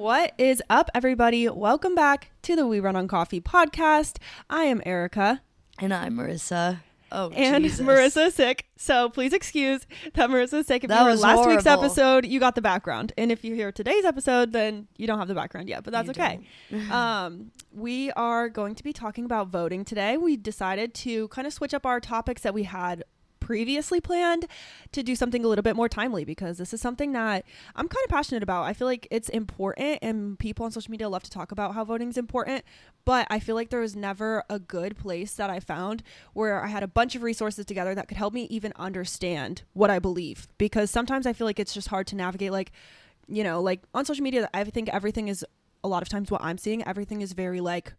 What is up, everybody? Welcome back to the We Run on Coffee podcast. I am Erica. And I'm Marissa. Oh, and Jesus. Marissa's sick, so please excuse that Marissa's sick. If you were last week's episode, you got the background, and if you hear today's episode, then you don't have the background yet, but that's okay. We are going to be talking about voting today. We decided to kind of switch up our topics that we had previously planned to do something a little bit more timely, because this is something that I'm kind of passionate about. I feel like it's important, and people on social media love to talk about how voting is important, but I feel like there was never a good place that I found where I had a bunch of resources together that could help me even understand what I believe, because sometimes I feel like it's just hard to navigate, like, you know, like on social media. I think everything is, a lot of times what I'm seeing, everything is very like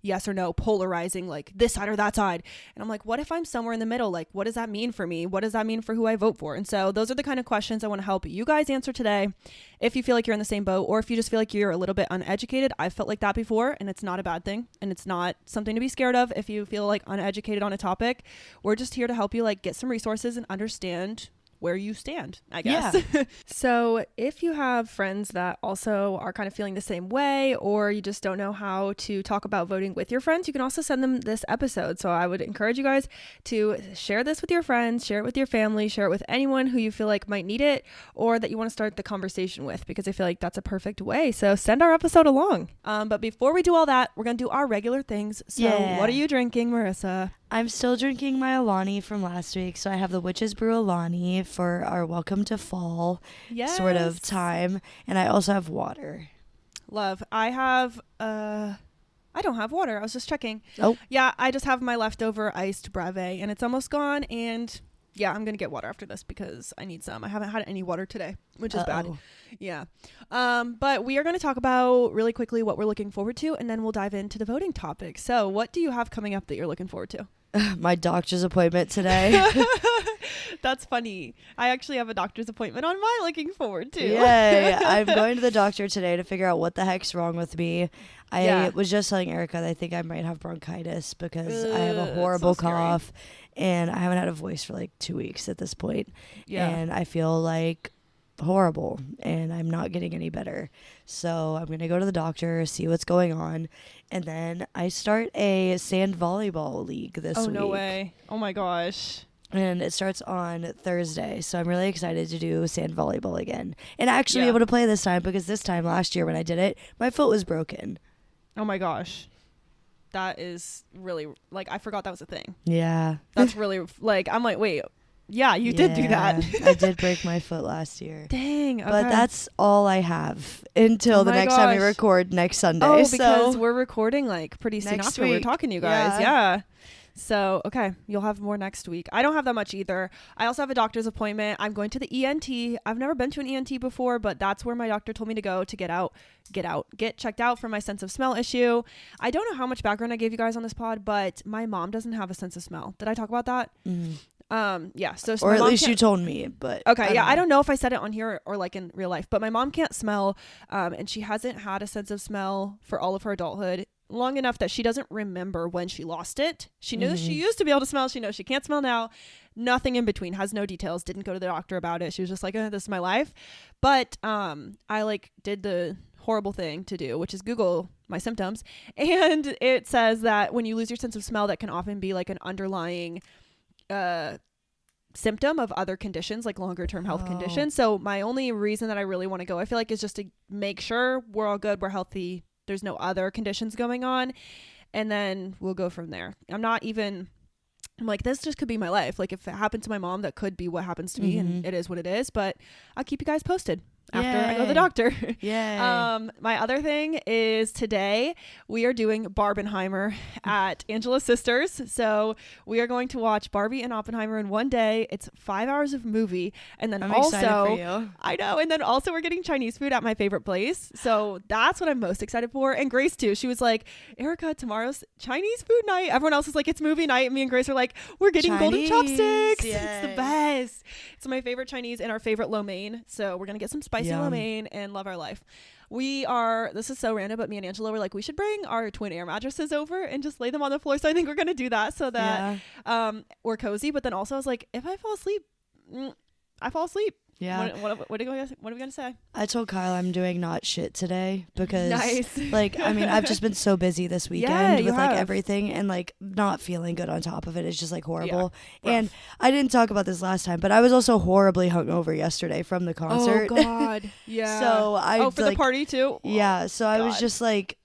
yes or no, polarizing, like this side or that side. And I'm like, what if I'm somewhere in the middle? Like, what does that mean for me? What does that mean for who I vote for? And so those are the kind of questions I want to help you guys answer today. If you feel like you're in the same boat, or if you just feel like you're a little bit uneducated, I've felt like that before, and it's not a bad thing, and it's not something to be scared of. If you feel like uneducated on a topic, we're just here to help you like get some resources and understand where you stand, I guess. Yeah. So if you have friends that also are kind of feeling the same way, or you just don't know how to talk about voting with your friends, you can also send them this episode. So I would encourage you guys to share this with your friends, share it with your family, share it with anyone who you feel like might need it, or that you want to start the conversation with, because I feel like that's a perfect way. So send our episode along. But before we do all that, we're going to do our regular things. So What are you drinking, Marissa? I'm still drinking my Alani from last week. So I have the Witch's Brew Alani for our welcome to fall sort of time. And I also have water. Love. I have, I don't have water. I was just checking. Oh. Yeah, I just have my leftover iced Brave, and it's almost gone. And yeah, I'm going to get water after this because I need some. I haven't had any water today, which is bad. Yeah. But we are going to talk about really quickly what we're looking forward to, and then we'll dive into the voting topic. So what do you have coming up that you're looking forward to? My doctor's appointment today. That's funny. I actually have a doctor's appointment on my looking forward to. Yay. I'm going to the doctor today to figure out what the heck's wrong with me. I was just telling Erica that I think I might have bronchitis because I have a horrible cough, and I haven't had a voice for like 2 weeks at this point. Yeah. And I feel like horrible, and I'm not getting any better. So I'm going to go to the doctor, see what's going on, and then I start a sand volleyball league this week. Oh, no way. Oh my gosh. And it starts on Thursday, so I'm really excited to do sand volleyball again and actually be able to play this time, because this time last year when I did it, my foot was broken. Oh my gosh. That is really, like, I forgot that was a thing. Yeah. That's really, like, I'm like, wait, yeah, you did do that. I did break my foot last year. Dang. Okay. But that's all I have until the next time we record next Sunday. Oh, because we're recording like pretty soon after we're talking to you guys. Yeah. So, okay, you'll have more next week. I don't have that much either. I also have a doctor's appointment. I'm going to the ENT. I've never been to an ENT before, but that's where my doctor told me to go to get checked out for my sense of smell issue. I don't know how much background I gave you guys on this pod, but my mom doesn't have a sense of smell. Did I talk about that? Mm-hmm. Yeah. So or at least you told me, but okay. I don't know if I said it on here or like in real life, but my mom can't smell, and she hasn't had a sense of smell for all of her adulthood, long enough that she doesn't remember when she lost it. She knows she used to be able to smell. She knows she can't smell now. Nothing in between. Has no details. Didn't go to the doctor about it. She was just like, this is my life. But I like did the horrible thing to do, which is Google my symptoms, and it says that when you lose your sense of smell, that can often be like an underlying symptom of other conditions, like longer term health conditions. So my only reason that I really want to go, I feel like, is just to make sure we're all good, we're healthy, there's no other conditions going on, and then we'll go from there. I'm like, this just could be my life. Like, if it happened to my mom, that could be what happens to me, and it is what it is. But I'll keep you guys posted after I go to the doctor. My other thing is today we are doing Barbenheimer at Angela's Sisters. So we are going to watch Barbie and Oppenheimer in one day. It's 5 hours of movie. And then I'm excited for you. I know. And then also we're getting Chinese food at my favorite place. So that's what I'm most excited for. And Grace too. She was like, Erica, tomorrow's Chinese food night. Everyone else is like, it's movie night. And me and Grace are like, we're getting golden chopsticks. Yay. It's the best. It's my favorite Chinese and our favorite lo mein. So we're going to get some spicy lo mein and love our life. This is so random, but me and Angela were like, we should bring our twin air mattresses over and just lay them on the floor. So I think we're going to do that so that we're cozy. But then also I was like, if I fall asleep, I fall asleep. Yeah. What are we gonna say? I told Kyle I'm doing not shit today because Nice. like, I mean, I've just been so busy this weekend with like everything, and like not feeling good on top of it. It's just like horrible. Yeah, and I didn't talk about this last time, but I was also horribly hungover yesterday from the concert. Oh God. Yeah. So I for the party too? Yeah. So I was just like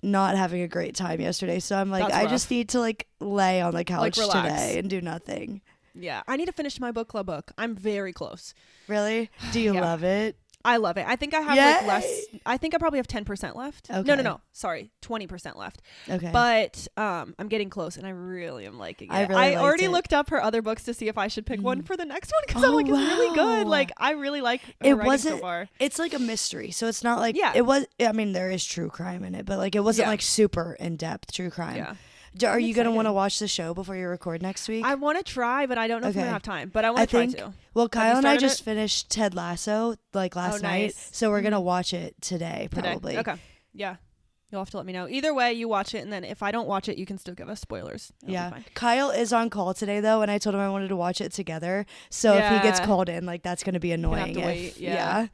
not having a great time yesterday. So I'm like, I just need to like lay on the couch today and do nothing. Yeah, I need to finish my book club book. I'm very close. Really? Do you love it? I love it. I think I have like less. I think I probably have 10% left. Okay. No. Sorry, 20% left. Okay. But I'm getting close, and I really am liking it. I already looked up her other books to see if I should pick one for the next one because I'm like, it's really good. Like I really like her writing so far. It's like a mystery, so it's not like it was. I mean, there is true crime in it, but like it wasn't like super in depth true crime. Yeah. Are you going to want to watch the show before you record next week? I want to try, but I don't know if I'm going to have time. But I want to try to. Well, Kyle and I just finished Ted Lasso like last night. So we're going to watch it today, probably. Okay. Yeah. You'll have to let me know. Either way, you watch it. And then if I don't watch it, you can still give us spoilers. It'll be fine. Kyle is on call today, though. And I told him I wanted to watch it together. So if he gets called in, like that's going to be annoying. Have to wait. Yeah.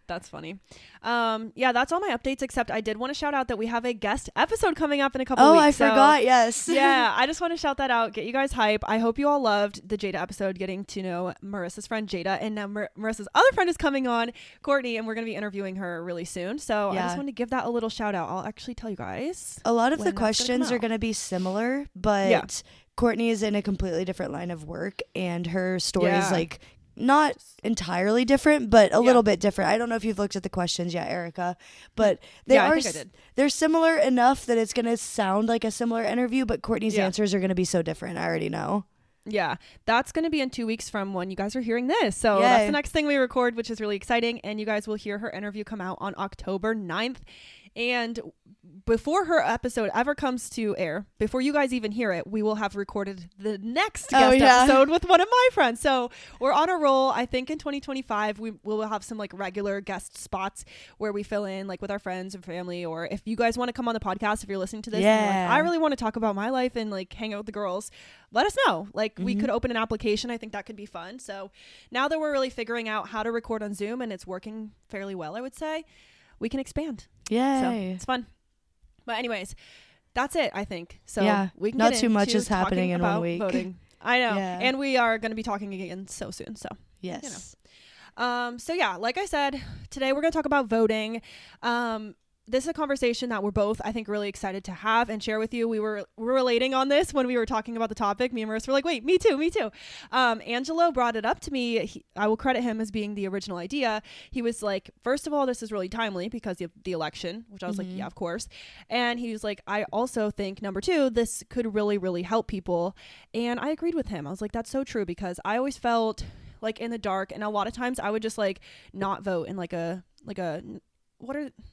That's funny. That's all my updates, except I did want to shout out that we have a guest episode coming up in a couple weeks. Oh, I forgot. Yes. Yeah. I just want to shout that out. Get you guys hype. I hope you all loved the Jada episode, getting to know Marissa's friend Jada. And now Marissa's other friend is coming on, Courtney, and we're going to be interviewing her really soon. So I just want to give that a little shout out. I'll actually tell you guys. A lot of the questions are going to be similar, but Courtney is in a completely different line of work, and her story is like not entirely different, but a little bit different. I don't know if you've looked at the questions yet, Erica, but they're similar enough that it's going to sound like a similar interview, but Courtney's answers are going to be so different. I already know. Yeah, that's going to be in 2 weeks from when you guys are hearing this. So that's the next thing we record, which is really exciting. And you guys will hear her interview come out on October 9th. And before her episode ever comes to air, before you guys even hear it, we will have recorded the next guest episode with one of my friends. So we're on a roll. I think in 2025, we will have some like regular guest spots where we fill in like with our friends and family. Or if you guys want to come on the podcast, if you're listening to this, and you're like, I really want to talk about my life and like hang out with the girls, let us know. Like we could open an application. I think that could be fun. So now that we're really figuring out how to record on Zoom and it's working fairly well, I would say, we can expand. Yay. So it's fun. But anyways, that's it, I think. So we can not too much is happening in 1 week. Voting. I know. Yeah. And we are going to be talking again so soon. So yes. So yeah, like I said, today we're going to talk about voting. This is a conversation that we're both, I think, really excited to have and share with you. We were relating on this when we were talking about the topic. Me and Marissa were like, wait, me too. Angelo brought it up to me. I will credit him as being the original idea. He was like, first of all, this is really timely because of the election, which I was like, yeah, of course. And he was like, I also think, number two, this could really, really help people. And I agreed with him. I was like, that's so true, because I always felt like in the dark. And a lot of times I would just like not vote in like a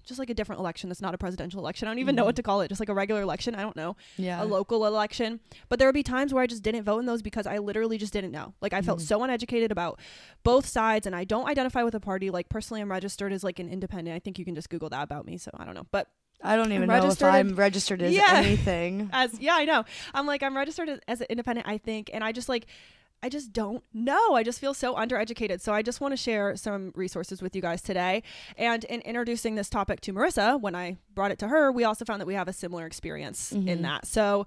just like a different election that's not a presidential election. I don't even know what to call it. Just like a regular election. I don't know. Yeah. A local election. But there would be times where I just didn't vote in those because I literally just didn't know. Like I felt so uneducated about both sides, and I don't identify with a party. Like personally, I'm registered as like an independent. I think you can just Google that about me. So I don't know. But I don't even know if I'm registered as anything. I know. I'm registered as an independent, I think. And I just don't know. I just feel so undereducated. So I just want to share some resources with you guys today. And in introducing this topic to Marissa, when I brought it to her, we also found that we have a similar experience in that. So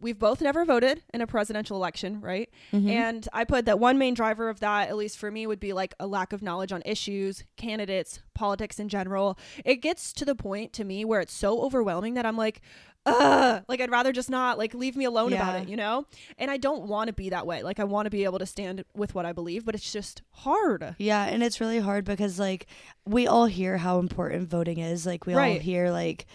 we've both never voted in a presidential election, right? And I put that one main driver of that, at least for me, would be like a lack of knowledge on issues, candidates, politics in general. It gets to the point to me where it's so overwhelming that I'm like, like I'd rather just not, like, leave me alone about it, you know? And I don't want to be that way. Like I want to be able to stand with what I believe, but it's just hard. Yeah. And it's really hard because like we all hear how important voting is. Like we all hear like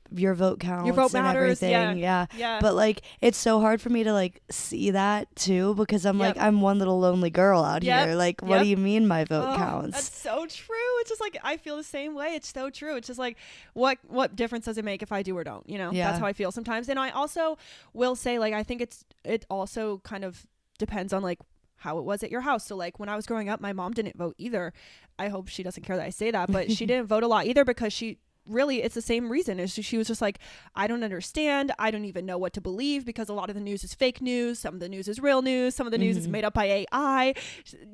your vote counts, your vote matters, and everything. Yeah. But like it's so hard for me to like see that too, because I'm like, I'm one little lonely girl out here. Like what do you mean my vote counts? That's so true. It's just like I feel the same way. It's so true. It's just like what difference does it make if I do or don't, you know? That's how I feel sometimes. And I also will say, like, I think it also kind of depends on like how it was at your house. So like when I was growing up, my mom didn't vote either. I hope she doesn't care that I say that, but she didn't vote a lot either because she really it's the same reason. Is she was just like, I don't understand. I don't even know what to believe because a lot of the news is fake news. Some of the news is real news. Some of the news is made up by AI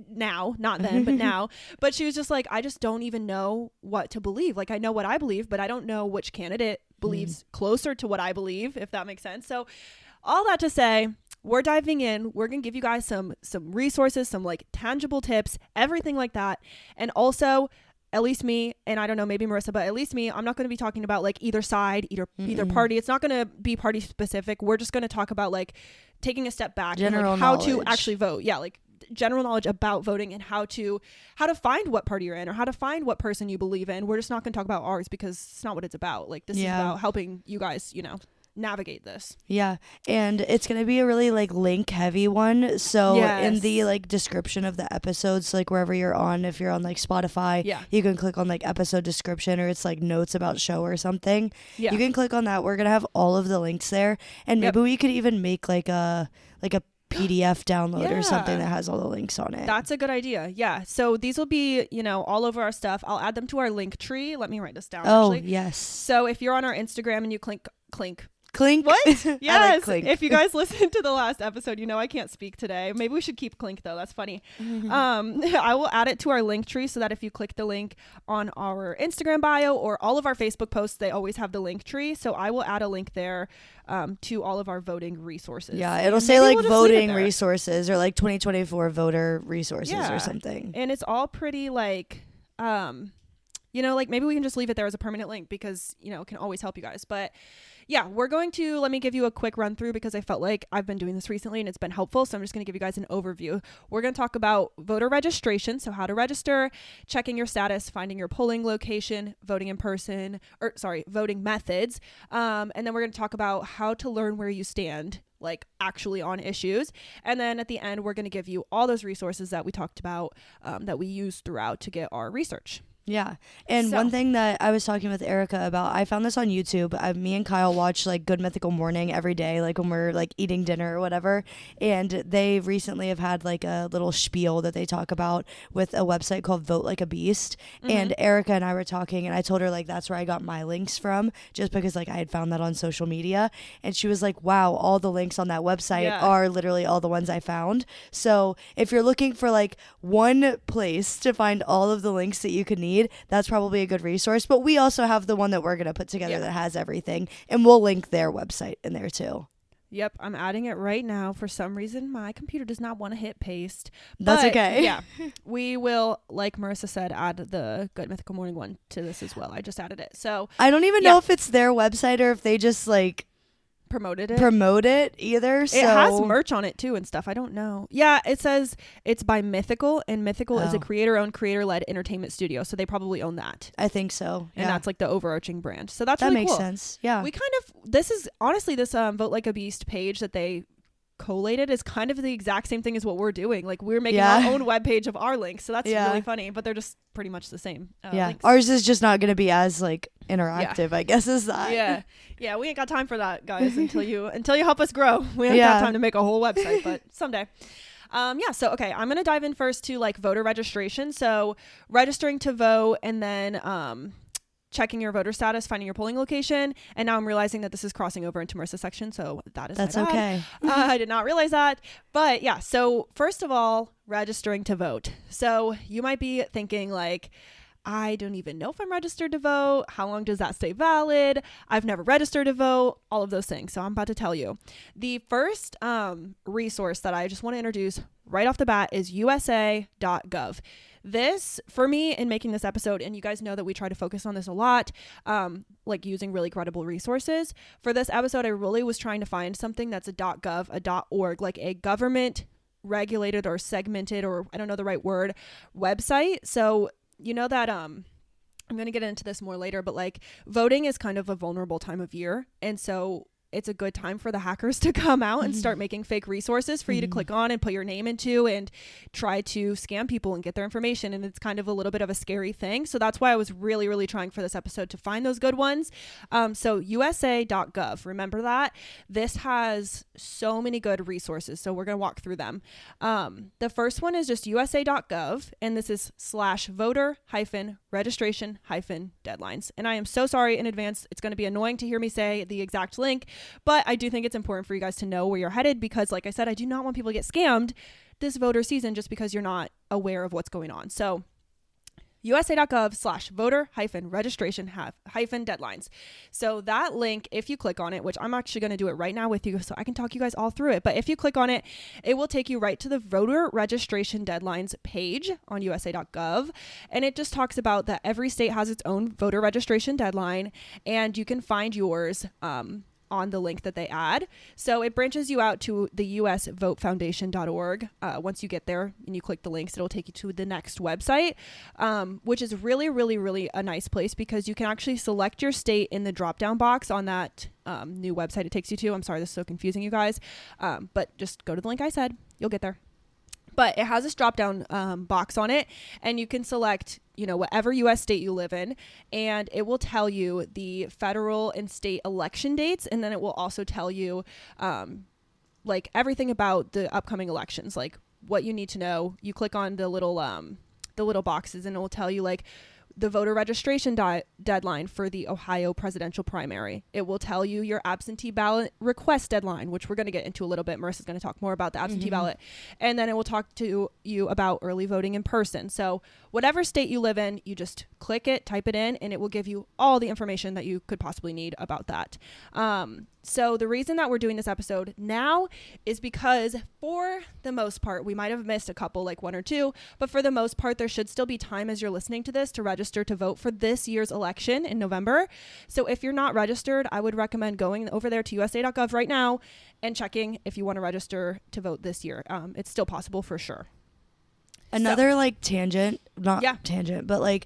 now, not then, but now. But she was just like, I just don't even know what to believe. Like, I know what I believe, but I don't know which candidate believes closer to what I believe, if that makes sense. So all that to say, we're diving in. We're going to give you guys some resources, some like tangible tips, everything like that. And also, at least me, and I don't know, maybe Marissa, but at least me, I'm not going to be talking about like either side, either party. It's not going to be party specific. We're just going to talk about like taking a step back and like how to actually vote. Yeah, like general knowledge about voting and how to find what party you're in or how to find what person you believe in. We're just not going to talk about ours because it's not what it's about. Like this is about helping you guys, navigate this. Yeah, and it's gonna be a really like link heavy one, so in the like description of the episodes, like wherever you're on, if you're on like Spotify, you can click on like episode description, or it's like notes about show or something. You can click on that. We're gonna have all of the links there, and maybe we could even make like a PDF download or something that has all the links on it. That's a good idea. Yeah. So these will be, all over our stuff. I'll add them to our link tree. Let me write this down. Oh, actually. Yes. So if you're on our Instagram and you clink. What? Yes. Like clink. If you guys listened to the last episode, I can't speak today. Maybe we should keep clink though. That's funny. I will add it to our link tree so that if you click the link on our Instagram bio or all of our Facebook posts, they always have the link tree. So I will add a link there to all of our voting resources. Yeah, it'll say like voting resources or like 2024 voter resources or something. And it's all pretty like like maybe we can just leave it there as a permanent link because it can always help you guys. But yeah, we're going to, let me give you a quick run through because I felt like I've been doing this recently and it's been helpful. So I'm just going to give you guys an overview. We're going to talk about voter registration. So how to register, checking your status, finding your polling location, voting in person, voting methods. And then we're going to talk about how to learn where you stand, like actually on issues. And then at the end, we're going to give you all those resources that we talked about that we use throughout to get our research. Yeah. And one thing that I was talking with Erica about, I found this on YouTube. Me and Kyle watch like Good Mythical Morning every day, like when we're like eating dinner or whatever. And they recently have had like a little spiel that they talk about with a website called Vote Like a Beast. And Erica and I were talking and I told her like that's where I got my links from, just because like I had found that on social media. And she was like, wow, all the links on that website are literally all the ones I found. So if you're looking for like one place to find all of the links that you could need, that's probably a good resource. But we also have the one that we're going to put together that has everything, and we'll link their website in there too. Yep, I'm adding it right now. For some reason, my computer does not want to hit paste. That's okay. Yeah, we will, like Marissa said, add the Good Mythical Morning one to this as well. I just added it. So I don't even know if it's their website or if they just like promote it either. So it has merch on it too and stuff. I don't know. Yeah, it says it's by Mythical, and Mythical is a creator-owned, creator-led entertainment studio, so they probably own that. I think so. And that's like the overarching brand. So that really makes cool. sense. Yeah. We kind of this Vote Like a Beast page that they collated is kind of the exact same thing as what we're doing. Like we're making our own webpage of our links, so that's really funny, but they're just pretty much the same links. Ours is just not going to be as like interactive, I guess, as that. Yeah, we ain't got time for that, guys, until you help us grow. We ain't got time to make a whole website, but someday. So okay, I'm gonna dive in first to like voter registration. So registering to vote, and then checking your voter status, finding your polling location. And now I'm realizing that this is crossing over into Marissa's section, so that's okay. I did not realize that. But yeah, so first of all, registering to vote. So you might be thinking like, I don't even know if I'm registered to vote. How long does that stay valid? I've never registered to vote, all of those things. So I'm about to tell you. The first resource that I just want to introduce right off the bat is usa.gov. This, for me, in making this episode, and you guys know that we try to focus on this a lot, like using really credible resources. For this episode, I really was trying to find something that's a .gov, a .org, like a government regulated or segmented, or I don't know the right word, website. So you know that I'm going to get into this more later, but like voting is kind of a vulnerable time of year. And so it's a good time for the hackers to come out and start making fake resources for you to click on and put your name into and try to scam people and get their information. And it's kind of a little bit of a scary thing. So that's why I was really, really trying for this episode to find those good ones. So USA.gov, remember that? This has so many good resources. So we're going to walk through them. The first one is just USA.gov, and this is /voter-registration-deadlines. And I am so sorry in advance. It's going to be annoying to hear me say the exact link, but I do think it's important for you guys to know where you're headed because, like I said, I do not want people to get scammed this voter season just because you're not aware of what's going on. So USA.gov/voter-registration-deadlines. So that link, if you click on it, which I'm actually going to do it right now with you so I can talk you guys all through it. But if you click on it, it will take you right to the voter registration deadlines page on USA.gov. And it just talks about that every state has its own voter registration deadline, and you can find yours on the link that they add. So it branches you out to the usvotefoundation.org. Once you get there and you click the links, it'll take you to the next website, which is really, really, really a nice place because you can actually select your state in the drop-down box on that new website it takes you to. I'm sorry, this is so confusing, you guys. But just go to the link I said. You'll get there. But it has this drop-down box on it, and you can select, whatever U.S. state you live in, and it will tell you the federal and state election dates, and then it will also tell you, everything about the upcoming elections, like what you need to know. You click on the little boxes, and it will tell you, the voter registration deadline for the Ohio presidential primary. It will tell you your absentee ballot request deadline, which we're going to get into a little bit. Marissa's going to talk more about the absentee ballot. And then it will talk to you about early voting in person. So whatever state you live in, you just click it, type it in, and it will give you all the information that you could possibly need about that. So the reason that we're doing this episode now is because for the most part, we might have missed a couple, like one or two, but for the most part, there should still be time as you're listening to this to register to vote for this year's election in November. So if you're not registered, I would recommend going over there to USA.gov right now and checking if you want to register to vote this year. It's still possible for sure. Another tangent, tangent, but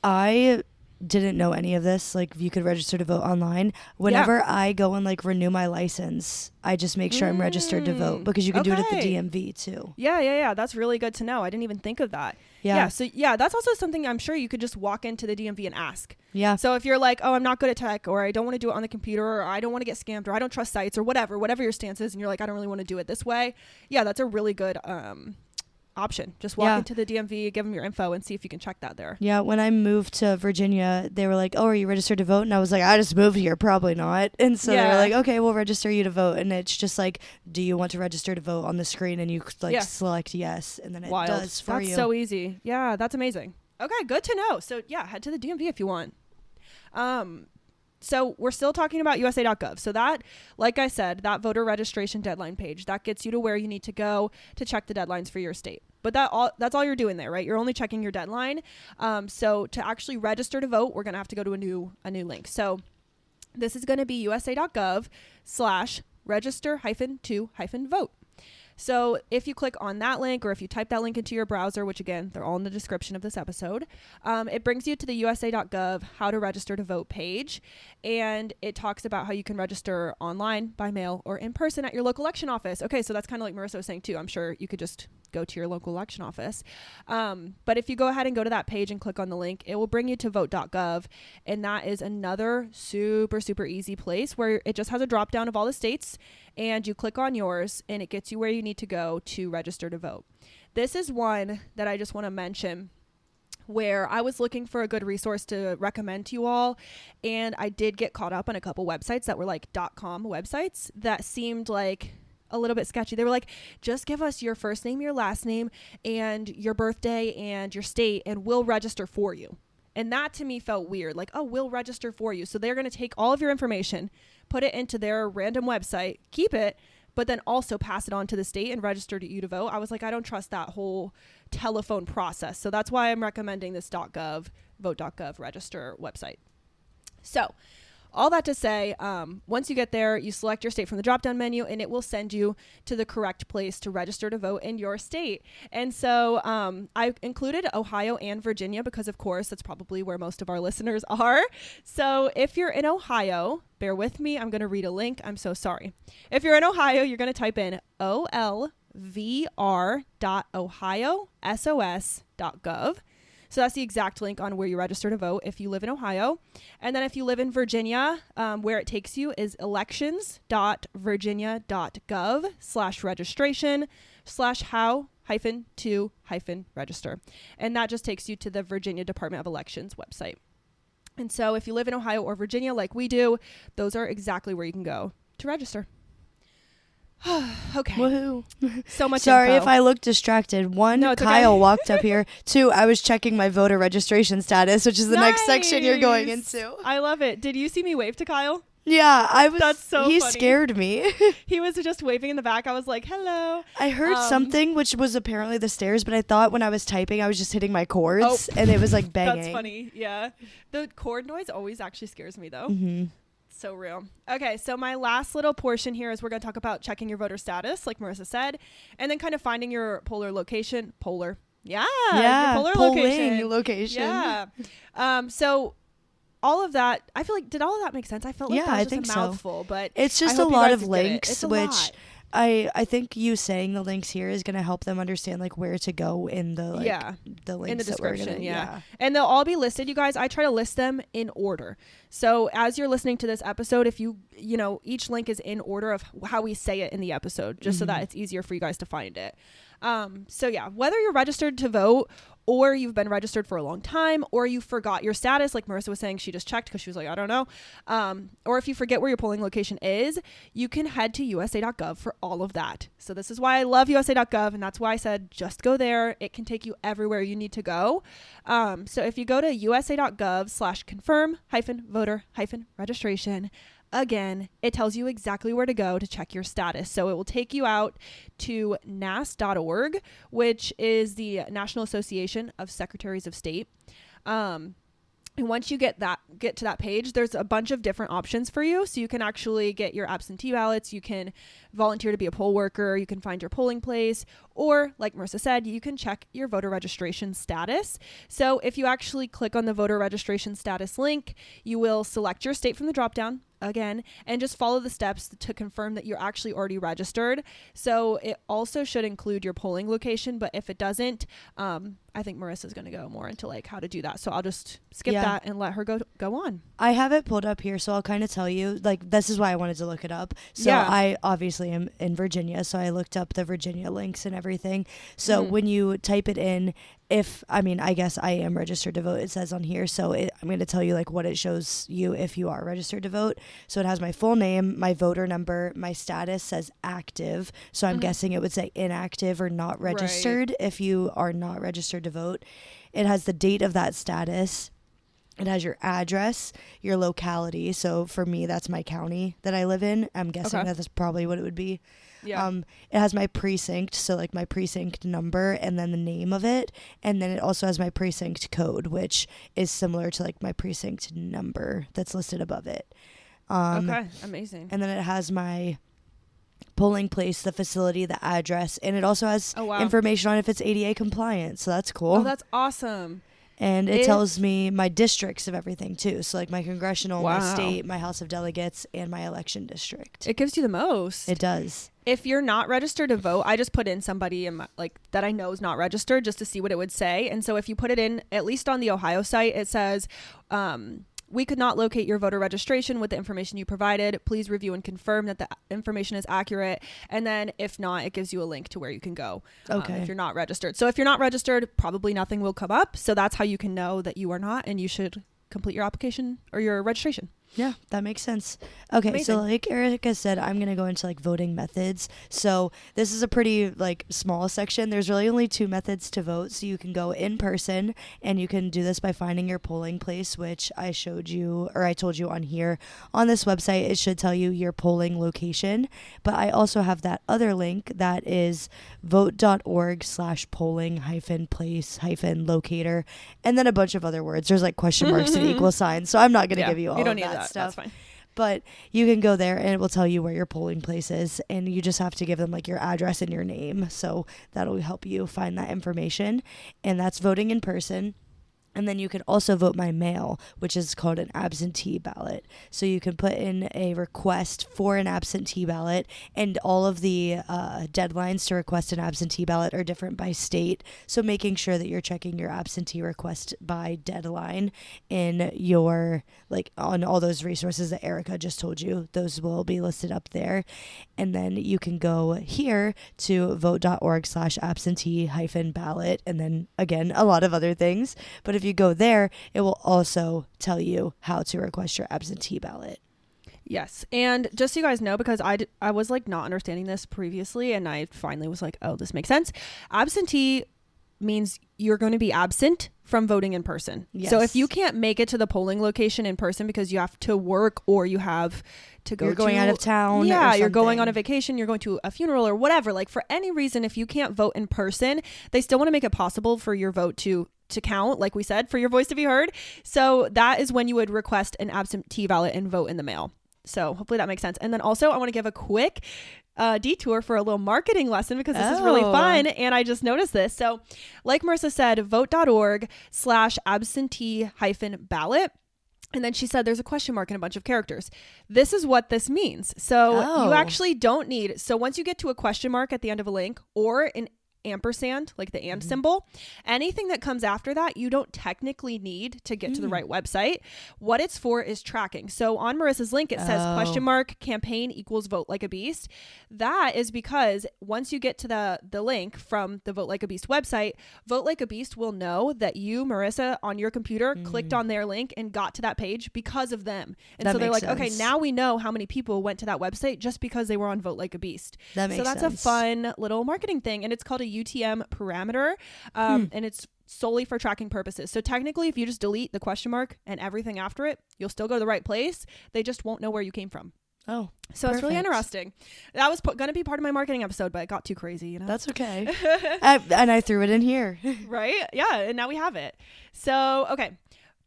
I didn't know any of this. You could register to vote online. Whenever I go and renew my license, I just make sure I'm registered to vote because you can do it at the DMV too. Yeah. That's really good to know. I didn't even think of that. Yeah. So that's also something I'm sure you could just walk into the DMV and ask. Yeah. So if you're like, oh, I'm not good at tech, or I don't want to do it on the computer, or I don't want to get scammed, or I don't trust sites, or whatever your stance is, and you're like, I don't really want to do it this way. Yeah, that's a really good option. Just walk into the DMV, give them your info, and see if you can check that there. Yeah, when I moved to Virginia, they were like, oh, are you registered to vote? And I was like, I just moved here, probably not. And so they were like, okay, we'll register you to vote. And it's just do you want to register to vote on the screen? And you select yes, and then it does for you. That's so easy. Yeah, that's amazing. Okay, good to know. So head to the DMV if you want. So we're still talking about USA.gov. So that, like I said, that voter registration deadline page, that gets you to where you need to go to check the deadlines for your state. But that's all you're doing there, right? You're only checking your deadline. So to actually register to vote, we're going to have to go to a new link. So this is going to be USA.gov/register-to-vote. So if you click on that link, or if you type that link into your browser, which again, they're all in the description of this episode, it brings you to the USA.gov how to register to vote page. And it talks about how you can register online, by mail, or in person at your local election office. Okay, so that's kind of like Marissa was saying too. I'm sure you could just go to your local election office. But if you go ahead and go to that page and click on the link, it will bring you to vote.gov. And that is another super, super easy place where it just has a drop down of all the states, and you click on yours and it gets you where you need to go to register to vote. This is one that I just want to mention where I was looking for a good resource to recommend to you all, and I did get caught up on a couple websites that were like .com websites that seemed like a little bit sketchy. They were like, just give us your first name, your last name, and your birthday and your state, and we'll register for you. And that to me felt weird. Like, oh, we'll register for you. So they're going to take all of your information, put it into their random website, keep it, but then also pass it on to the state and register to you to vote. I was like, I don't trust that whole telephone process. So that's why I'm recommending this .gov, vote.gov register website. So all that to say, once you get there, you select your state from the drop-down menu, and it will send you to the correct place to register to vote in your state. And so I included Ohio and Virginia because, of course, that's probably where most of our listeners are. So if you're in Ohio, bear with me. I'm going to read a link. I'm so sorry. If you're in Ohio, you're going to type in olvr.ohiosos.gov. So that's the exact link on where you register to vote if you live in Ohio. And then if you live in Virginia, where it takes you is elections.virginia.gov/registration/how-to-register. And that just takes you to the Virginia Department of Elections website. And so if you live in Ohio or Virginia like we do, those are exactly where you can go to register. Okay. Woohoo. So much Sorry info. if I look distracted. One, no, Kyle walked up here. Two, I was checking my voter registration status, which is the next section you're going into. I love it. Did you see me wave to Kyle? Yeah, I was. That's so he funny. Scared me. He was just waving in the back. I was like, hello. I heard something, which was apparently the stairs, but I thought when I was typing, I was just hitting my cords, and it was like banging. That's funny. Yeah. The cord noise always actually scares me, though. Mm-hmm. So real. Okay, so my last little portion here is we're going to talk about checking your voter status, like Marissa said, and then kind of finding your poller location. Yeah. Your poller location. Yeah. So all of that, I feel like, did all of that make sense? I felt like that was just a mouthful, but it's just a lot of links, which I think you saying the links here is going to help them understand like where to go in the the links in the description. Yeah. And they'll all be listed, you guys. I try to list them in order. So as you're listening to this episode, if you each link is in order of how we say it in the episode, just so that it's easier for you guys to find it. So yeah, whether you're registered to vote or you've been registered for a long time, or you forgot your status, like Marissa was saying, she just checked because she was like, I don't know. Or if you forget where your polling location is, you can head to USA.gov for all of that. So this is why I love USA.gov, and that's why I said just go there. It can take you everywhere you need to go. So if you go to USA.gov/confirm-voter-registration, again, it tells you exactly where to go to check your status. So it will take you out to nas.org, which is the National Association of Secretaries of State. And once you get to that page, there's a bunch of different options for you. So you can actually get your absentee ballots. You can volunteer to be a poll worker. You can find your polling place. Or, like Marissa said, you can check your voter registration status. So if you actually click on the voter registration status link, you will select your state from the dropdown again, and just follow the steps to confirm that you're actually already registered. So it also should include your polling location, but if it doesn't, I think Marissa's going to go more into like how to do that. So I'll just skip that and let her go on. I have it pulled up here, so I'll kind of tell you, like, this is why I wanted to look it up. So I obviously am in Virginia, so I looked up the Virginia links and everything. So when you type it in, I guess I am registered to vote, it says on here. So I'm going to tell you like what it shows you if you are registered to vote. So it has my full name, my voter number, my status says active. So I'm guessing it would say inactive or not registered if you are not registered to vote. It has the date of that status. It has your address, your locality. So for me, that's my county that I live in. I'm guessing that's probably what it would be. Yeah. It has my precinct, so like my precinct number and then the name of it. And then it also has my precinct code, which is similar to like my precinct number that's listed above it. Okay, amazing. And then it has my polling place, the facility, the address, and it also has information on if it's ADA compliant. So that's cool. Oh, that's awesome. And it tells me my districts of everything too. So like my congressional, my state, my House of Delegates, and my election district. It gives you the most. It does. If you're not registered to vote, I just put in somebody in that I know is not registered just to see what it would say. And so if you put it in, at least on the Ohio site, it says, we could not locate your voter registration with the information you provided. Please review and confirm that the information is accurate. And then if not, it gives you a link to where you can go if you're not registered. So if you're not registered, probably nothing will come up. So that's how you can know that you are not, and you should complete your application or your registration. Yeah, that makes sense. Okay, amazing. So like Erica said, I'm going to go into like voting methods. So this is a pretty like small section. There's really only 2 methods to vote. So you can go in person, and you can do this by finding your polling place, which I showed you, or I told you on here. On this website, it should tell you your polling location. But I also have that other link that is vote.org/polling-place-locator, and then a bunch of other words. There's like question marks and equal signs. So I'm not going to give you all of that that stuff. That's fine. But you can go there and it will tell you where your polling place is, and you just have to give them like your address and your name. So that'll help you find that information. And that's voting in person. And then you can also vote by mail, which is called an absentee ballot. So you can put in a request for an absentee ballot, and all of the deadlines to request an absentee ballot are different by state. So making sure that you're checking your absentee request by deadline in your, like, on all those resources that Erica just told you, those will be listed up there. And then you can go here to vote.org/absentee-ballot, and then again, a lot of other things. But if you go there, it will also tell you how to request your absentee ballot. Yes. And just so you guys know, because I was like not understanding this previously, and I finally was like, oh, this makes sense. Absentee means you're going to be absent from voting in person. Yes. So if you can't make it to the polling location in person because you have to work, or you have to go, you're going out of town. Yeah, you're going on a vacation, you're going to a funeral or whatever. Like for any reason, if you can't vote in person, they still want to make it possible for your vote to count, like we said, for your voice to be heard. So that is when you would request an absentee ballot and vote in the mail. So hopefully that makes sense. And then also I want to give a quick detour for a little marketing lesson, because this is really fun. And I just noticed this. So like Marissa said, vote.org/absentee-ballot. And then she said there's a question mark and a bunch of characters. This is what this means. So you actually don't need. So once you get to a question mark at the end of a link, or an ampersand, like the and symbol, anything that comes after that, you don't technically need to get to the right website. What it's for is tracking. So on Marissa's link, it says !campaign equals vote like a beast. That is because once you get to the link from the Vote Like a Beast website, Vote Like a Beast will know that you, Marissa, on your computer clicked on their link and got to that page because of them. And so they're like, sense. Okay, now we know how many people went to that website just because they were on Vote Like a Beast. That makes sense. So that's a fun little marketing thing, and it's called a UTM parameter, and it's solely for tracking purposes. So technically, if you just delete the question mark and everything after it, you'll still go to the right place. They just won't know where you came from. So perfect. It's really interesting. That was going to be part of my marketing episode, but it got too crazy, you know? That's okay. And I threw it in here. Right? Yeah. And now we have it. So, okay.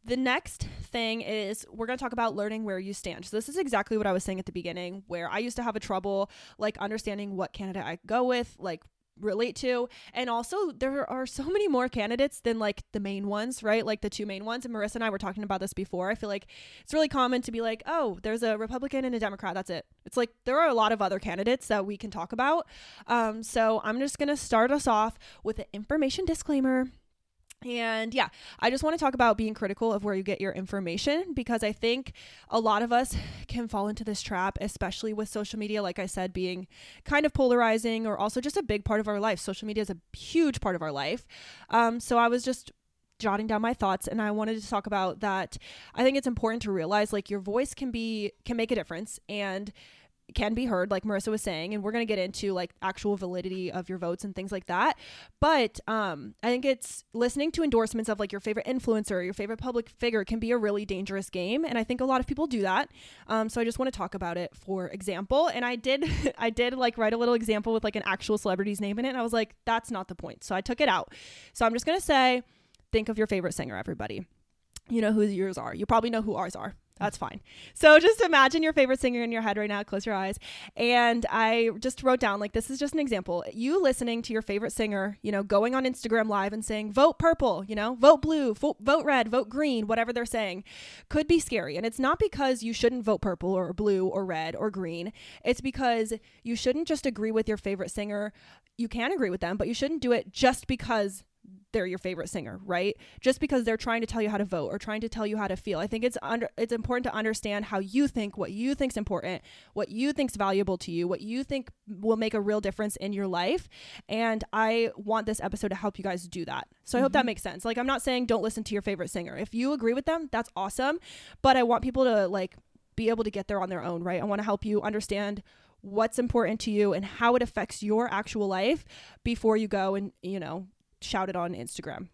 The next thing is we're going to talk about learning where you stand. So this is exactly what I was saying at the beginning, where I used to have a trouble like understanding what candidate I go with, like relate to. And also there are so many more candidates than like the main ones, right? Like the two main ones. And Marissa and I were talking about this before. I feel like it's really common to be like, oh, there's a Republican and a Democrat. That's it. It's like there are a lot of other candidates that we can talk about. So I'm just going to start us off with an information disclaimer. And yeah, I just want to talk about being critical of where you get your information, because I think a lot of us can fall into this trap, especially with social media, like I said, being kind of polarizing, or also just a big part of our life. Social media is a huge part of our life. So I was just jotting down my thoughts, and I wanted to talk about that. I think it's important to realize like your voice can make a difference and can be heard, like Marissa was saying, and we're going to get into like actual validity of your votes and things like that. But I think it's listening to endorsements of like your favorite influencer, your favorite public figure can be a really dangerous game. And I think a lot of people do that. So I just want to talk about it for example. And I did like write a little example with like an actual celebrity's name in it. And I was like, that's not the point. So I took it out. So I'm just going to say, think of your favorite singer, everybody. You know who yours are. You probably know who ours are. That's fine. So just imagine your favorite singer in your head right now. Close your eyes. And I just wrote down, like, this is just an example. You listening to your favorite singer, you know, going on Instagram Live and saying, vote purple, you know, vote blue, vote red, vote green, whatever they're saying, could be scary. And it's not because you shouldn't vote purple or blue or red or green. It's because you shouldn't just agree with your favorite singer. You can agree with them, but you shouldn't do it just because they're your favorite singer, right? Just because they're trying to tell you how to vote or trying to tell you how to feel. I think it's important to understand how you think, what you think's important, what you think's valuable to you, what you think will make a real difference in your life. And I want this episode to help you guys do that. So I hope that makes sense. Like, I'm not saying don't listen to your favorite singer. If you agree with them, that's awesome. But I want people to like be able to get there on their own, right? I want to help you understand what's important to you and how it affects your actual life before you go and, you know, shout it on Instagram.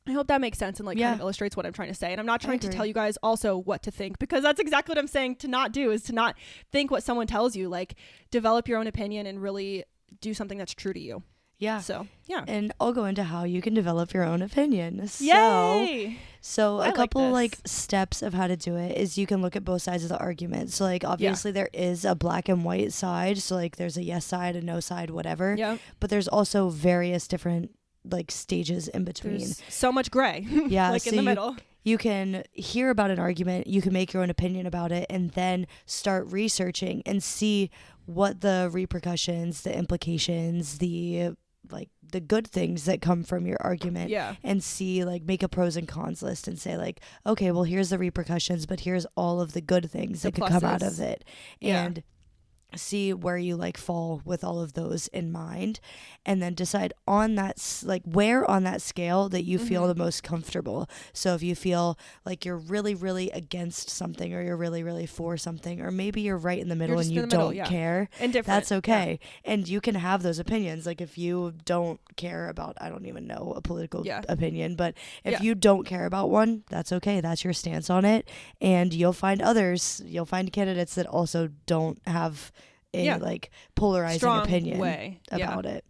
I hope that makes sense and like kind of illustrates what I'm trying to say. And I'm not trying to tell you guys also what to think, because that's exactly what I'm saying to not do, is to not think what someone tells you. Like, develop your own opinion and really do something that's true to you. Yeah. So, yeah. And I'll go into how you can develop your own opinion. Yay! So a couple like steps of how to do it is you can look at both sides of the argument. So like obviously there is a black and white side. So like there's a yes side, a no side, whatever. Yeah. But there's also various different like stages in between. There's so much gray. Yeah. Like so in the middle. You can hear about an argument, you can make your own opinion about it, and then start researching and see what the repercussions, the implications, the good things that come from your argument, and see, like, make a pros and cons list and say, like, okay, well, here's the repercussions, but here's all of the good things that could come out of it. And see where you like fall with all of those in mind, and then decide on that where on that scale that you feel the most comfortable. So if you feel like you're really, really against something, or you're really, really for something, or maybe you're right in the middle and you don't care, that's okay. And you can have those opinions. Like if you don't care about, I don't even know a political opinion, but if you don't care about one, that's okay. That's your stance on it. And you'll find candidates that also don't have a like polarizing strong opinion about it.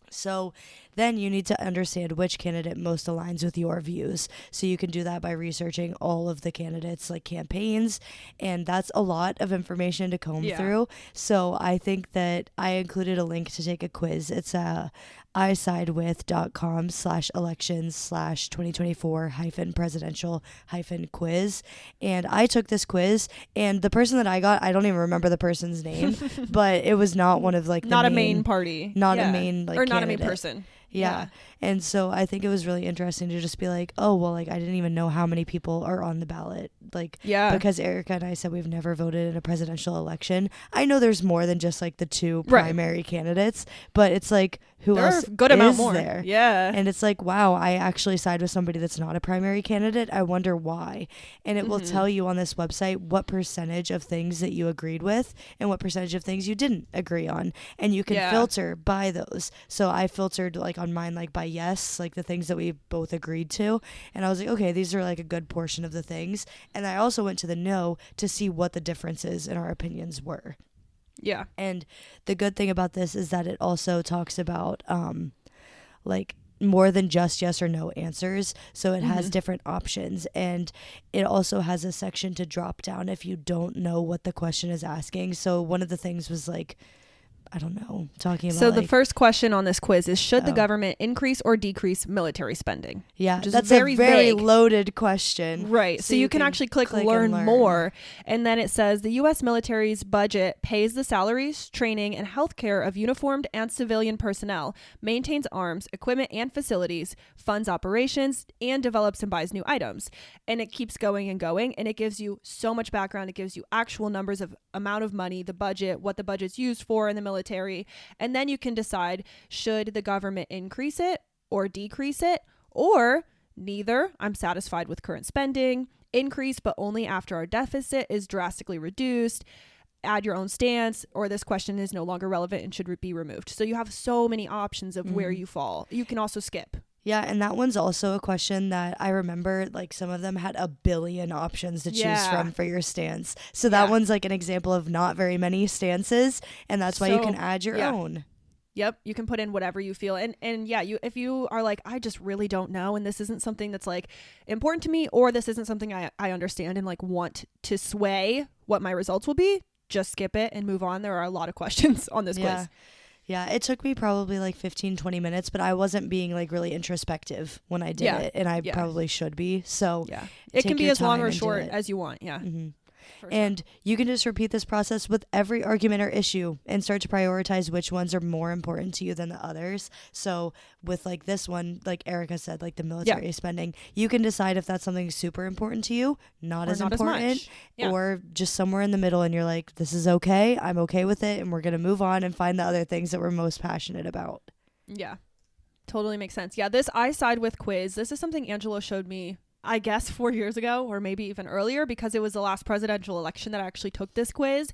So then you need to understand which candidate most aligns with your views. So you can do that by researching all of the candidates' like campaigns, and that's a lot of information to comb through. So I think that I included a link to take a quiz. It's isidewith.com/elections/2024-presidential-quiz. And I took this quiz, and the person that I got, I don't even remember the person's name, but it was not one of like the not a main party, not a main like or not candidate. A main person. Yeah. And so I think it was really interesting to just be like, oh, well, like, I didn't even know how many people are on the ballot. Like, because Erica and I said we've never voted in a presidential election. I know there's more than just like the two primary candidates, but it's like, who else good is amount more there? Yeah. And it's like, wow, I actually side with somebody that's not a primary candidate. I wonder why. And it will tell you on this website what percentage of things that you agreed with and what percentage of things you didn't agree on. And you can filter by those. So I filtered like on mine, like by yes, like the things that we both agreed to. And I was like, okay, these are like a good portion of the things. And I also went to the no to see what the differences in our opinions were. Yeah. And the good thing about this is that it also talks about like more than just yes or no answers. So it has different options, and it also has a section to drop down if you don't know what the question is asking. So one of the things was like, I don't know, talking about. So the first question on this quiz is, should the government increase or decrease military spending? Yeah, that's a very loaded question. Right. So you can actually click learn more. And then it says the U.S. military's budget pays the salaries, training, and health care of uniformed and civilian personnel, maintains arms, equipment, and facilities, funds operations, and develops and buys new items. And it keeps going and going. And it gives you so much background. It gives you actual numbers of amount of money, the budget, what the budget's used for in the military. And then you can decide, should the government increase it or decrease it, or neither. I'm satisfied with current spending, increase, but only after our deficit is drastically reduced. Add your own stance, or this question is no longer relevant and should be removed. So you have so many options of where you fall. You can also skip. Yeah, and that one's also a question that I remember, like, some of them had a billion options to choose from for your stance. So that one's like an example of not very many stances, and that's why you can add your own. Yep, you can put in whatever you feel. And if you are like, I just really don't know, and this isn't something that's like important to me, or this isn't something I understand and like want to sway what my results will be, just skip it and move on. There are a lot of questions on this quiz. Yeah, it took me probably like 15, 20 minutes, but I wasn't being like really introspective when I did it, and I probably should be. So it can be as long or short as you want. Yeah. And you can just repeat this process with every argument or issue and start to prioritize which ones are more important to you than the others. So with like this one, like Erica said, like the military spending, you can decide if that's something super important to you, not as important, or just somewhere in the middle, and you're like, this is okay, I'm okay with it, and we're going to move on and find the other things that we're most passionate about. Yeah, totally makes sense. Yeah, this I side with quiz, this is something Angela showed me, I guess 4 years ago, or maybe even earlier, because it was the last presidential election that I actually took this quiz.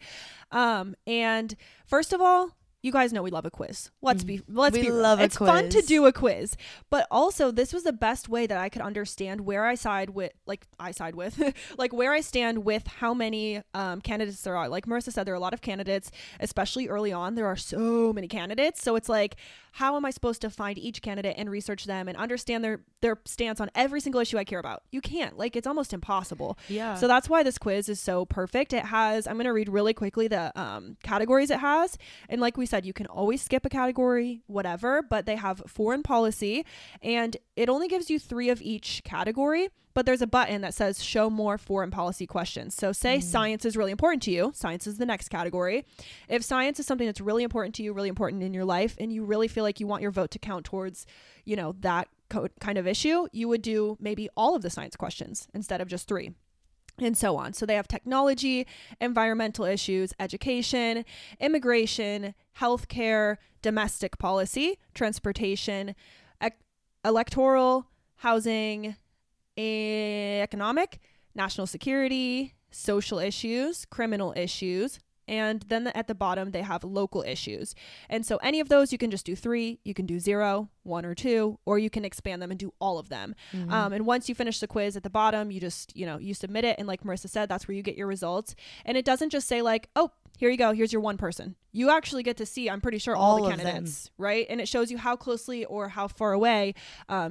And first of all, you guys know we love a quiz. Let's be real. It's fun to do a quiz. But also, this was the best way that I could understand where I side with, like where I stand with how many candidates there are. Like Marissa said, there are a lot of candidates, especially early on. There are so many candidates. So it's like, how am I supposed to find each candidate and research them and understand their stance on every single issue I care about? You can't. Like, it's almost impossible. Yeah. So that's why this quiz is so perfect. It has, I'm going to read really quickly the categories it has. And like we said, you can always skip a category, whatever, but they have foreign policy, and it only gives you 3 of each category, but there's a button that says show more foreign policy questions. So say science is really important to you. Science is the next category. If science is something that's really important to you, really important in your life, and you really feel like you want your vote to count towards, you know, that kind of issue, you would do maybe all of the science questions instead of just 3. And so on. So they have technology, environmental issues, education, immigration, healthcare, domestic policy, transportation, electoral, housing, economic, national security, social issues, criminal issues, and then at the bottom they have local issues. And so any of those you can just do 3, you can do 0, 1 or 2, or you can expand them and do all of them. And once you finish the quiz at the bottom, you just, you know, you submit it, and like Marissa said, that's where you get your results. And it doesn't just say like, oh, here you go, here's your one person. You actually get to see, I'm pretty sure, all the candidates, right? And it shows you how closely or how far away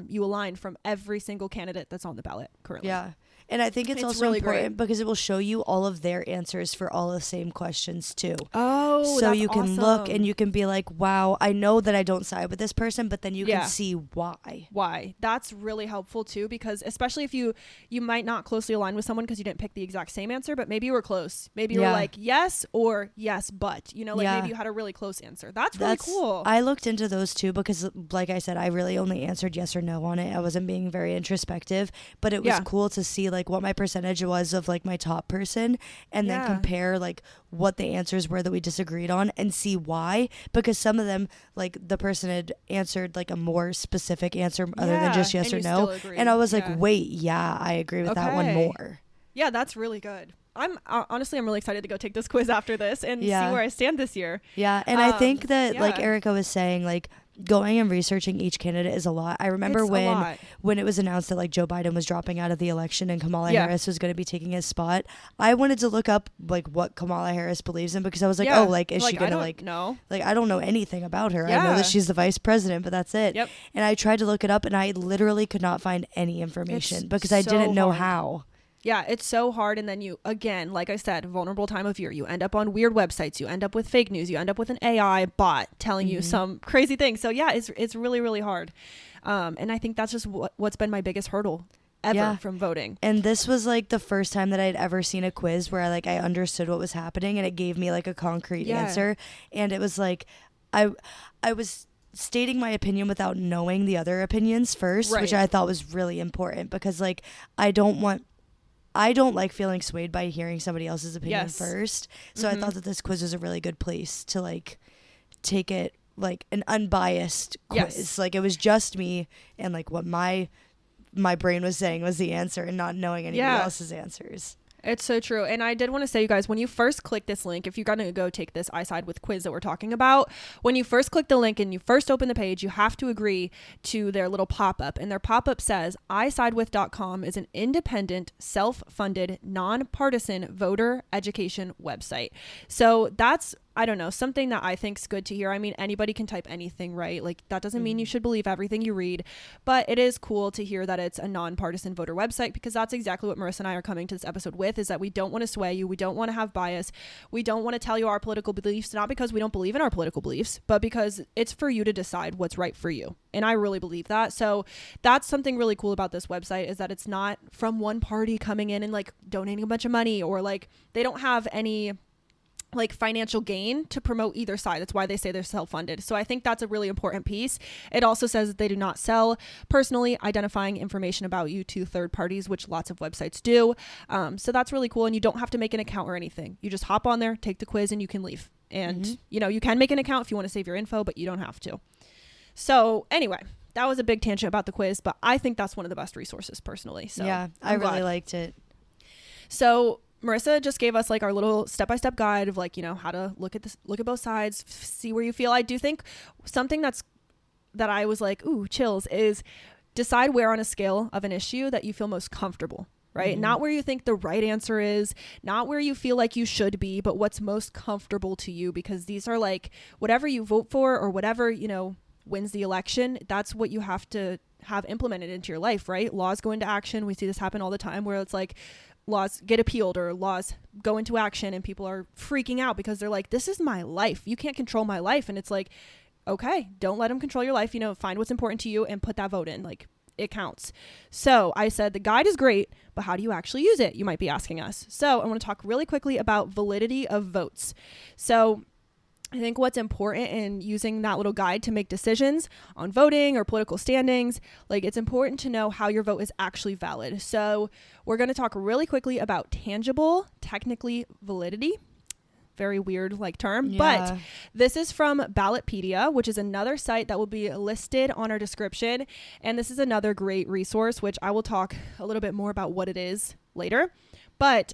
you align from every single candidate that's on the ballot currently. Yeah. And I think it's also really important because it will show you all of their answers for all the same questions too. Oh, so you can look and you can be like, wow, I know that I don't side with this person, but then you can see why. Why. That's really helpful too, because especially if you might not closely align with someone because you didn't pick the exact same answer, but maybe you were close. Maybe you were like yes or yes, but, you know, like maybe you had a really close answer. That's really cool. I looked into those too because, like I said, I really only answered yes or no on it. I wasn't being very introspective, but it was cool to see like what my percentage was of like my top person, and then compare like what the answers were that we disagreed on and see why, because some of them, like the person had answered like a more specific answer other than just yes or no, and I was like, wait, I agree with that one more. Yeah, that's really good. I'm really excited to go take this quiz after this and see where I stand this year. Yeah, and I think that like Erica was saying, like going and researching each candidate is a lot. I remember when it was announced that like Joe Biden was dropping out of the election and Kamala Harris was going to be taking his spot, I wanted to look up like what Kamala Harris believes in, because I was like, oh, like is she going to like no, like I don't know anything about her. I know that she's the vice president, but that's it. And I tried to look it up and I literally could not find any information because I didn't know how. Yeah, it's so hard. And then you, again, like I said, vulnerable time of year, you end up on weird websites, you end up with fake news, you end up with an AI bot telling you some crazy thing. So yeah, it's really, really hard. And I think that's just what's been my biggest hurdle ever from voting. And this was like the first time that I'd ever seen a quiz where I understood what was happening and it gave me like a concrete answer. And it was like, I was stating my opinion without knowing the other opinions first, which I thought was really important, because like, I don't like feeling swayed by hearing somebody else's opinion first. So I thought that this quiz was a really good place to like take it like an unbiased quiz. Like it was just me and like what my brain was saying was the answer and not knowing anybody else's answers. It's so true. And I did want to say, you guys, when you first click this link, if you're going to go take this I Side With quiz that we're talking about, when you first click the link and you first open the page, you have to agree to their little pop-up. And their pop-up says, isidewith.com is an independent, self-funded, nonpartisan voter education website. So that's, I don't know, something that I think is good to hear. I mean, anybody can type anything, right? Like that doesn't mean you should believe everything you read, but it is cool to hear that it's a nonpartisan voter website, because that's exactly what Marissa and I are coming to this episode with, is that we don't want to sway you. We don't want to have bias. We don't want to tell you our political beliefs, not because we don't believe in our political beliefs, but because it's for you to decide what's right for you. And I really believe that. So that's something really cool about this website, is that it's not from one party coming in and like donating a bunch of money, or like they don't have any like financial gain to promote either side. That's why they say they're self-funded. So I think that's a really important piece. It also says that they do not sell personally identifying information about you to third parties, which lots of websites do. So that's really cool. And you don't have to make an account or anything. You just hop on there, take the quiz, and you can leave. And you know, you can make an account if you want to save your info, but you don't have to. So anyway, that was a big tangent about the quiz, but I think that's one of the best resources personally. So yeah, I really liked it. So Marissa just gave us like our little step-by-step guide of like, you know, how to look at both sides, see where you feel. I do think something that I was like, ooh, chills, is decide where on a scale of an issue that you feel most comfortable, right? Not where you think the right answer is, not where you feel like you should be, but what's most comfortable to you, because these are like whatever you vote for or whatever, you know, wins the election, that's what you have to have implemented into your life, right? Laws go into action. We see this happen all the time where it's like laws get appealed or laws go into action and people are freaking out because they're like, this is my life. You can't control my life. And it's like, okay, don't let them control your life. You know, find what's important to you and put that vote in. Like, it counts. So I said the guide is great, but how do you actually use it? You might be asking us. So I want to talk really quickly about validity of votes. So I think what's important in using that little guide to make decisions on voting or political standings, like it's important to know how your vote is actually valid. So we're going to talk really quickly about tangible, technically validity. Very weird like term, but this is from Ballotpedia, which is another site that will be listed on our description. And this is another great resource, which I will talk a little bit more about what it is later. But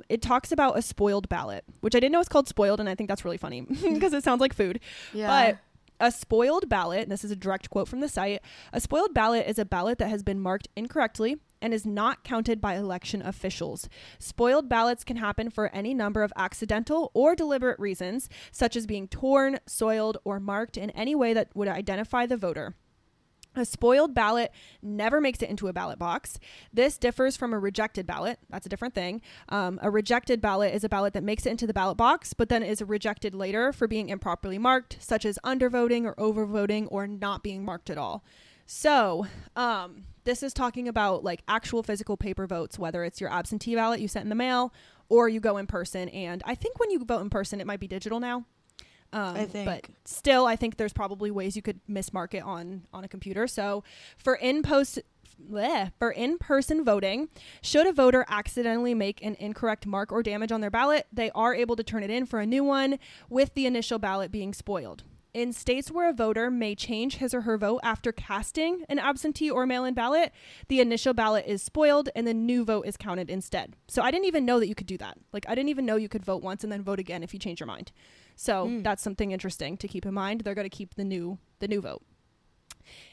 it talks about a spoiled ballot, which I didn't know it's called spoiled. And I think that's really funny because it sounds like food. Yeah. But a spoiled ballot, and this is a direct quote from the site, a spoiled ballot is a ballot that has been marked incorrectly and is not counted by election officials. Spoiled ballots can happen for any number of accidental or deliberate reasons, such as being torn, soiled, or marked in any way that would identify the voter. A spoiled ballot never makes it into a ballot box. This differs from a rejected ballot. That's a different thing. A rejected ballot is a ballot that makes it into the ballot box, but then is rejected later for being improperly marked, such as undervoting or overvoting or not being marked at all. So this is talking about like actual physical paper votes, whether it's your absentee ballot you sent in the mail or you go in person. And I think when you vote in person, it might be digital now. I think. But still, I think there's probably ways you could mismark it on a computer. So for in-person voting, should a voter accidentally make an incorrect mark or damage on their ballot, they are able to turn it in for a new one with the initial ballot being spoiled. In states where a voter may change his or her vote after casting an absentee or mail-in ballot, the initial ballot is spoiled and the new vote is counted instead. So I didn't even know that you could do that. Like, I didn't even know you could vote once and then vote again if you change your mind. So that's something interesting to keep in mind. They're going to keep the new vote.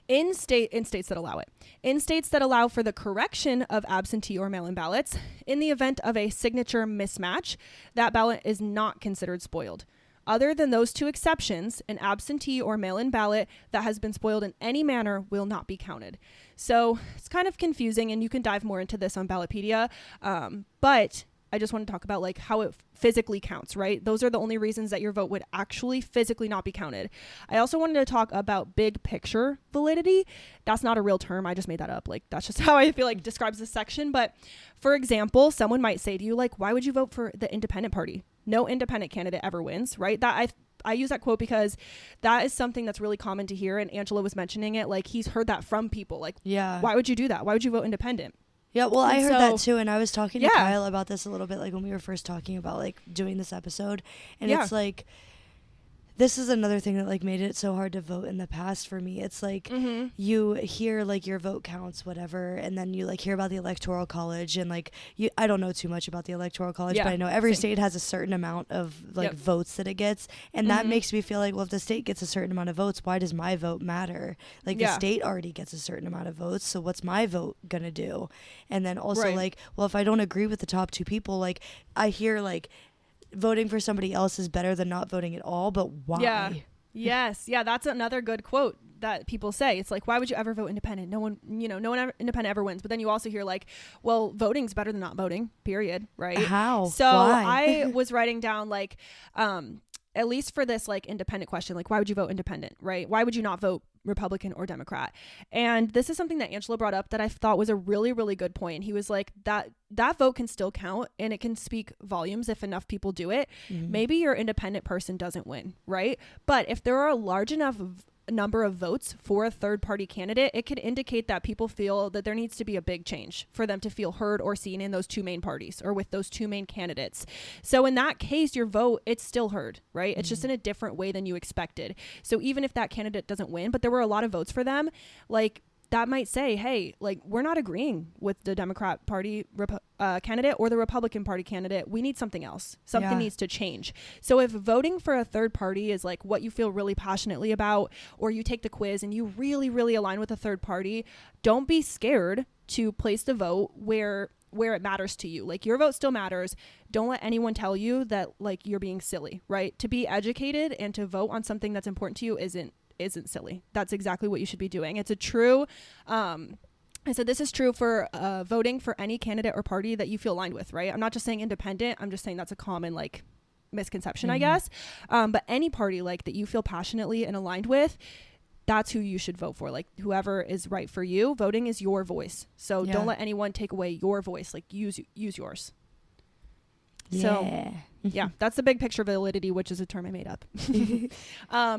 In states that allow it. In states that allow for the correction of absentee or mail-in ballots, in the event of a signature mismatch, that ballot is not considered spoiled. Other than those two exceptions, an absentee or mail-in ballot that has been spoiled in any manner will not be counted. So it's kind of confusing, and you can dive more into this on Ballotpedia. But I just want to talk about like how it physically counts, right? Those are the only reasons that your vote would actually physically not be counted. I also wanted to talk about big picture validity. That's not a real term. I just made that up. Like, that's just how I feel like describes this section. But for example, someone might say to you, like, why would you vote for the independent party? No independent candidate ever wins, right? That I use that quote because that is something that's really common to hear. And Angela was mentioning it. Like, he's heard that from people. Like, why would you do that? Why would you vote independent? Yeah, well, I heard that too, and I was talking to Kyle about this a little bit, like when we were first talking about like doing this episode, and it's like, this is another thing that like made it so hard to vote in the past for me. It's like you hear like your vote counts, whatever, and then you like hear about the Electoral College, and like I don't know too much about the Electoral College, but I know every state has a certain amount of like votes that it gets, and that makes me feel like, well, if the state gets a certain amount of votes, why does my vote matter? Like the state already gets a certain amount of votes, so what's my vote gonna do? And then also like, well, if I don't agree with the top two people, like I hear like voting for somebody else is better than not voting at all, but why? Yes. That's another good quote that people say. It's like, why would you ever vote independent? No one independent ever wins. But then you also hear like, well, voting's better than not voting, period. Right? How? So I was writing down like, at least for this like independent question, like why would you vote independent, right? Why would you not vote Republican or Democrat? And this is something that Angela brought up that I thought was a really, really good point. He was like, that vote can still count and it can speak volumes if enough people do it. Maybe your independent person doesn't win, right? But if there are a large enough number of votes for a third party candidate, it could indicate that people feel that there needs to be a big change for them to feel heard or seen in those two main parties or with those two main candidates. So in that case, your vote, it's still heard, right? It's just in a different way than you expected. So even if that candidate doesn't win, but there were a lot of votes for them, like that might say, hey, like we're not agreeing with the Democrat Party candidate or the Republican Party candidate. We need something else. Something needs to change. So if voting for a third party is like what you feel really passionately about, or you take the quiz and you really, really align with a third party, don't be scared to place the vote where it matters to you. Like your vote still matters. Don't let anyone tell you that like you're being silly, right? To be educated and to vote on something that's important to you isn't silly. That's exactly what you should be doing. It's a true, I said this is true for voting for any candidate or party that you feel aligned with, right? I'm not just saying independent. I'm just saying that's a common like misconception, I guess. But any party like that you feel passionately and aligned with, that's who you should vote for. Like whoever is right for you. Voting is your voice. So don't let anyone take away your voice. Like use yours. So yeah, that's the big picture validity, which is a term I made up.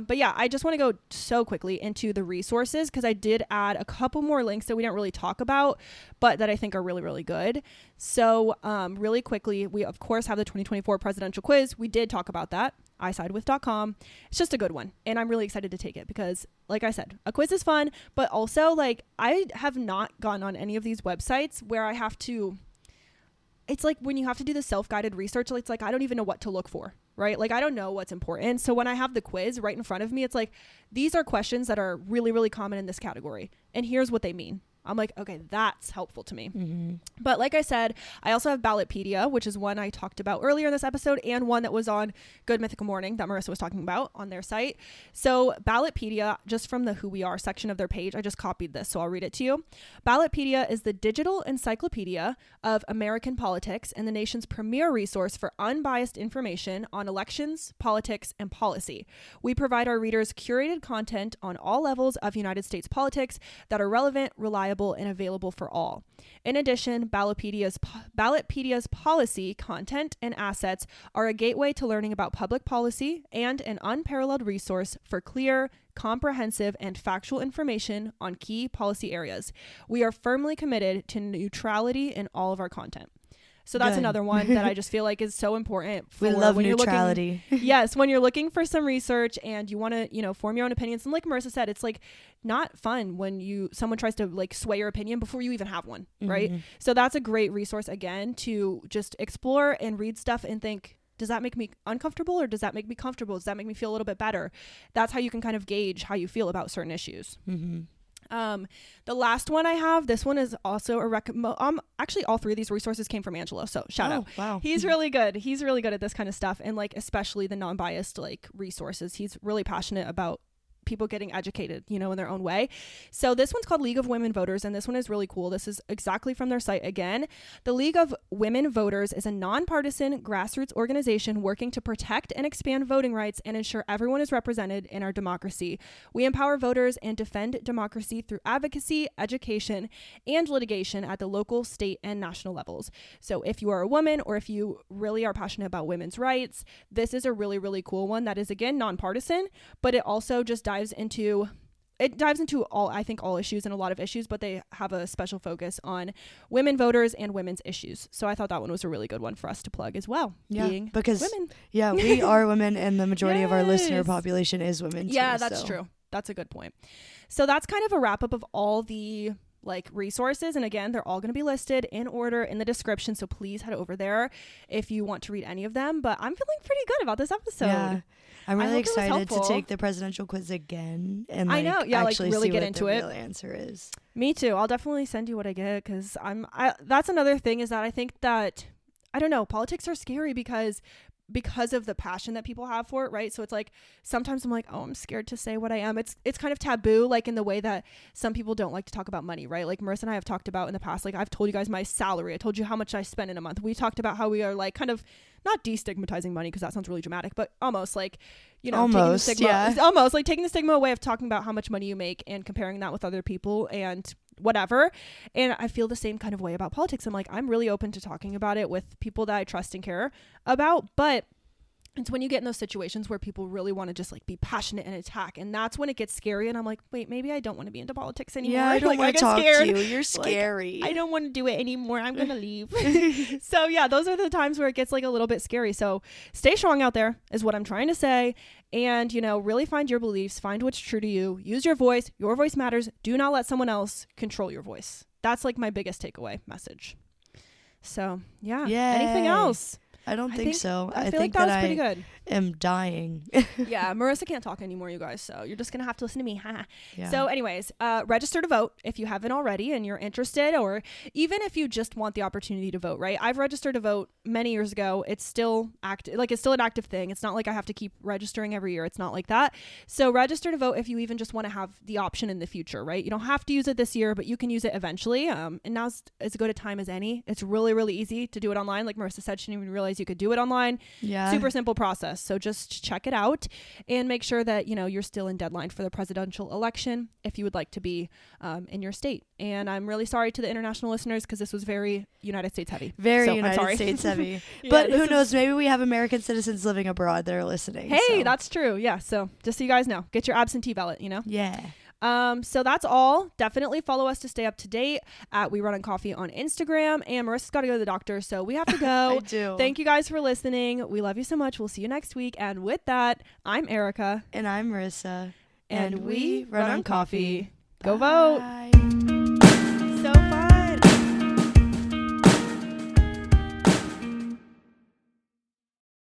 But yeah, I just want to go so quickly into the resources because I did add a couple more links that we didn't really talk about, but that I think are really, really good. So really quickly, we of course have the 2024 presidential quiz. We did talk about that. isidewith.com. It's just a good one. And I'm really excited to take it because like I said, a quiz is fun, but also like I have not gone on any of these websites where I have to, it's like when you have to do the self-guided research, it's like I don't even know what to look for, right? Like I don't know what's important. So when I have the quiz right in front of me, it's like these are questions that are really, really common in this category. And here's what they mean. I'm like, okay, that's helpful to me. But like I said, I also have Ballotpedia, which is one I talked about earlier in this episode and one that was on Good Mythical Morning that Marissa was talking about on their site. So Ballotpedia, just from the Who We Are section of their page, I just copied this, so I'll read it to you. Ballotpedia is the digital encyclopedia of American politics and the nation's premier resource for unbiased information on elections, politics, and policy. We provide our readers curated content on all levels of United States politics that are relevant, reliable, and available for all. In addition, Ballotpedia's policy, content, and assets are a gateway to learning about public policy and an unparalleled resource for clear, comprehensive, and factual information on key policy areas. We are firmly committed to neutrality in all of our content. So that's another one that I just feel like is so important. We love neutrality. Yes, when you're looking for some research and you want to, form your own opinions. And like Marissa said, it's like not fun when someone tries to like sway your opinion before you even have one, right? So that's a great resource again to just explore and read stuff and think, does that make me uncomfortable or does that make me comfortable? Does that make me feel a little bit better? That's how you can kind of gauge how you feel about certain issues. The last one I have, this one is also a actually all three of these resources came from Angelo, so shout out. Wow. He's really good at this kind of stuff, and like especially the non-biased like resources. He's really passionate about people getting educated, in their own way. So this one's called League of Women Voters, and this one is really cool. This is exactly from their site again. The League of Women Voters is a nonpartisan grassroots organization working to protect and expand voting rights and ensure everyone is represented in our democracy. We empower voters and defend democracy through advocacy, education, and litigation at the local, state, and national levels. So if you are a woman or if you really are passionate about women's rights, this is a really, really cool one that is, again, nonpartisan, but it also just dives into all issues and a lot of issues, but they have a special focus on women voters and women's issues. So I thought that one was a really good one for us to plug as well. Yeah, being because women. Yeah, we are women and the majority of our listener population is women too. Yeah, that's true. That's a good point. So that's kind of a wrap up of all the like resources, and again, they're all going to be listed in order in the description, so please head over there if you want to read any of them. But I'm feeling pretty good about this episode. Yeah. I'm really excited to take the presidential quiz again and I know, actually really get into it. The real answer is. Me too. I'll definitely send you what I get because that's another thing is that I think that I don't know, politics are scary because of the passion that people have for it, right? So it's like sometimes I'm like, oh, I'm scared to say what I am. It's kind of taboo, like in the way that some people don't like to talk about money, right? Like Marissa and I have talked about in the past, like I've told you guys my salary. I told you how much I spend in a month. We talked about how we are like kind of not destigmatizing money because that sounds really dramatic, but almost like, almost, taking the stigma, almost like taking the stigma away of talking about how much money you make and comparing that with other people and whatever. And I feel the same kind of way about politics. I'm like, I'm really open to talking about it with people that I trust and care about, but it's when you get in those situations where people really want to just like be passionate and attack, and that's when it gets scary. And I'm like, wait, maybe I don't want to be into politics anymore. Yeah, I don't want to talk to you. You're scary. Like, I don't want to do it anymore. I'm gonna leave. So yeah, those are the times where it gets like a little bit scary. So stay strong out there is what I'm trying to say. And really find your beliefs, find what's true to you. Use your voice. Your voice matters. Do not let someone else control your voice. That's like my biggest takeaway message. So yeah. Yay. Anything else? I don't think so. I feel like that was pretty good. am dying. Yeah, Marissa can't talk anymore, you guys, so you're just gonna have to listen to me. Yeah. So anyways, register to vote if you haven't already and you're interested, or even if you just want the opportunity to vote, right? I've registered to vote many years ago. It's still active, like it's still an active thing. It's not like I have to keep registering every year. It's not like that. So register to vote if you even just want to have the option in the future, right? You don't have to use it this year, but you can use it eventually. And now's as good a time as any. It's really, really easy to do it online. Like Marissa said, she didn't even realize you could do it online. Yeah. Super simple process. So just check it out and make sure that, you know, you're still in deadline for the presidential election if you would like to be in your state. And I'm really sorry to the international listeners because this was very United States heavy. Very United States heavy. Yeah, but who knows? Maybe we have American citizens living abroad that are listening. Hey, that's true. Yeah. So just so you guys know, get your absentee ballot, you know? Yeah. So that's all. Definitely follow us to stay up to date at We Run on Coffee on Instagram. And Marissa's got to go to the doctor, so we have to go. I do. Thank you guys for listening. We love you so much. We'll see you next week. And with that, I'm Erica. And I'm Marissa. And we run on coffee. Bye. Go vote.